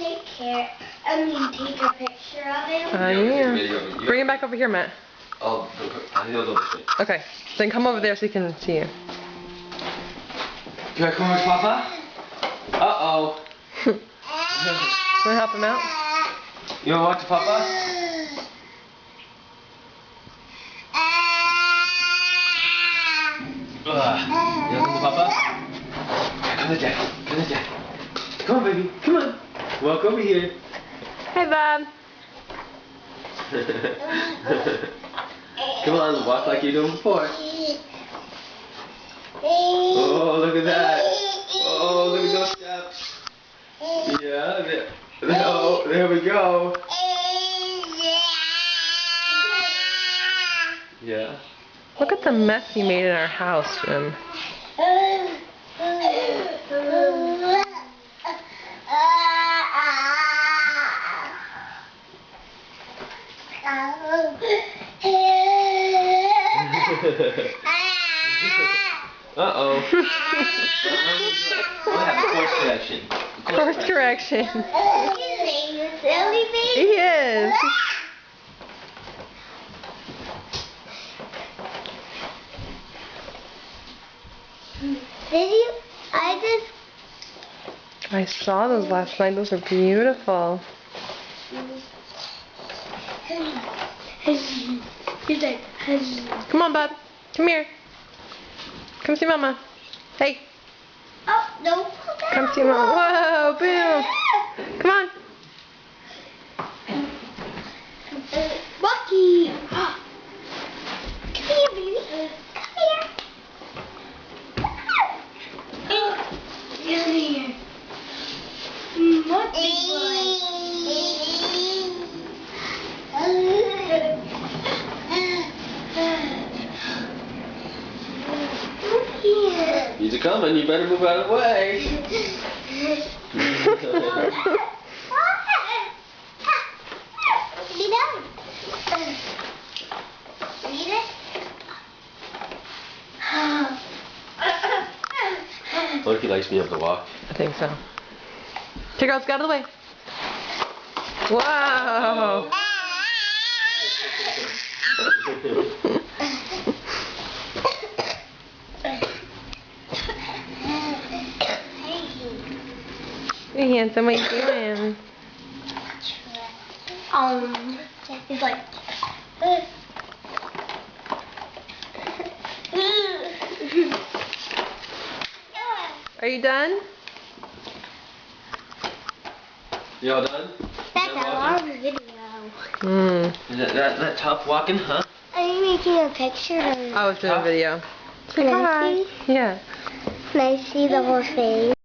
take take a picture of him? Yeah. Bring him back over here, Matt. Oh, he'll go this way. Okay. Then come over there so he can see you. Can I come with Papa? Uh-oh. Wanna help him out? You wanna walk to Papa? You wanna come to Papa? Come to Dad. Come to Dad. Come on, baby. Come on. Walk over here. Hey, Bob. Come on, walk like you're doing before. Oh, look at that. Oh, look at those steps. Yeah, there we go. Yeah. Look at the mess you made in our house, Jim. Uh-oh. Course correction. Course correction. Silly baby. He is. Did you? I saw those last night. Those are beautiful. He's like, Come on, Bob. Come here. Come see Mama. Hey. oh, no. Come see Mama. Whoa, boom. Come on. Bucky. Come here, baby. Come here. Come here. Bucky He's coming, you better move out of the way. What if he likes me able to walk? I think so. Here, girls, get out of the way. Wow. Hey, handsome, what you doing? He's like. Are you done? You all done? That's a long video. Is that tough walking, huh? Are you making a picture? I was doing a video. Can I see? Yeah. Can I see the whole thing?